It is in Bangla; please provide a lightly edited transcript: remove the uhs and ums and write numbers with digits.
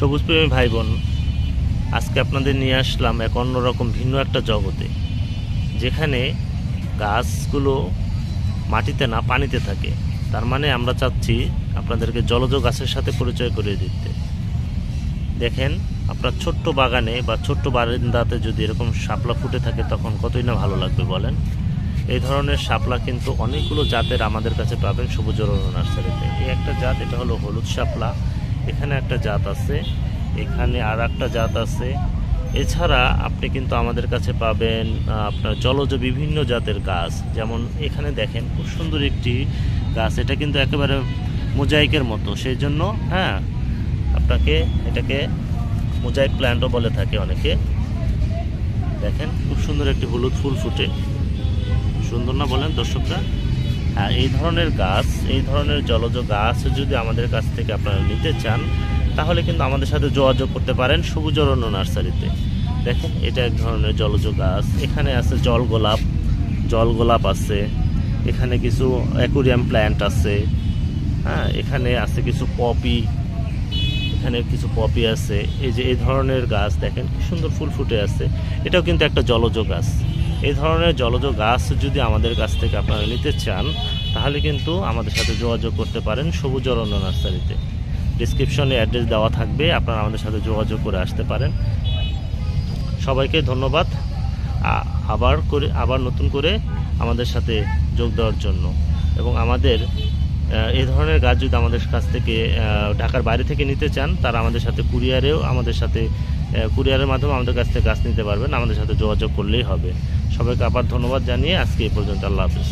সবুজ প্রেমী ভাই বোন, আজকে আপনাদের নিয়ে আসলাম এক অন্যরকম ভিন্ন একটা জগতে, যেখানে গাছগুলো মাটিতে না পানিতে থাকে। তার মানে আমরা চাচ্ছি আপনাদেরকে জলজ গাছের সাথে পরিচয় করিয়ে দিতে। দেখেন, আপনার ছোট্ট বাগানে বা ছোট্ট বারান্দাতে যদি এরকম শাপলা ফুটে থাকে তখন কতই না ভালো লাগবে বলেন। এই ধরনের শাপলা কিন্তু অনেকগুলো জাতের আমাদের কাছে পাবেন সবুজ অরণ্য নার্সারিতে। এই একটা জাত, এটা হলো হলুদ শাপলা। এখানে একটা জাত আছে, এখানে আর একটা জাত আছে। এছাড়া আপনি কিন্তু আমাদের কাছে পাবেন আপনার জলজ বিভিন্ন জাতের গাছ। যেমন এখানে দেখেন খুব সুন্দর একটি গাছ, এটা কিন্তু একেবারে মোজাইকের মতো, সেই জন্য আপনাকে এটাকে মোজাইক প্ল্যান্টও বলে থাকে অনেকে। দেখেন খুব সুন্দর একটি হলুদ ফুল ফুটে, সুন্দর না বলেন দর্শকরা? এই ধরনের গাছ, এই ধরনের জলজ গাছ যদি আমাদের কাছ থেকে আপনারা নিতে চান তাহলে কিন্তু আমাদের সাথে যোগাযোগ করতে পারেন সবুজ অরণ্য নার্সারিতে। দেখেন, এটা এক ধরনের জলজ গাছ। এখানে আছে জল গোলাপ আছে, এখানে কিছু অ্যাকুরিয়াম প্ল্যান্ট আছে, এখানে আছে কিছু পপি, এখানে কিছু পপি আছে। এই যে এই ধরনের গাছ দেখেন কি সুন্দর ফুল ফুটে আছে, এটাও কিন্তু একটা জলজ গাছ। এই ধরনের জলজ গাছ যদি আমাদের কাছ থেকে আপনারা নিতে চান তাহলে কিন্তু আমাদের সাথে যোগাযোগ করতে পারেন সবুজ অরণ্য নার্সারিতে। ডিসক্রিপশনে অ্যাড্রেস দেওয়া থাকবে, আপনারা আমাদের সাথে যোগাযোগ করে আসতে পারেন। সবাইকে ধন্যবাদ আবার নতুন করে আমাদের সাথে যোগ দেওয়ার জন্য। এবং আমাদের এই ধরনের গাছ যদি আমাদের কাছ থেকে ঢাকার বাইরে থেকে নিতে চান তারা আমাদের সাথে কুরিয়ারের মাধ্যমে আমাদের কাছ থেকে গাছ নিতে পারবেন। আমাদের সাথে যোগাযোগ করলেই হবে। সবাইকে আবার ধন্যবাদ জানিয়ে আজকে এই পর্যন্ত। আল্লাহ হাফেজ।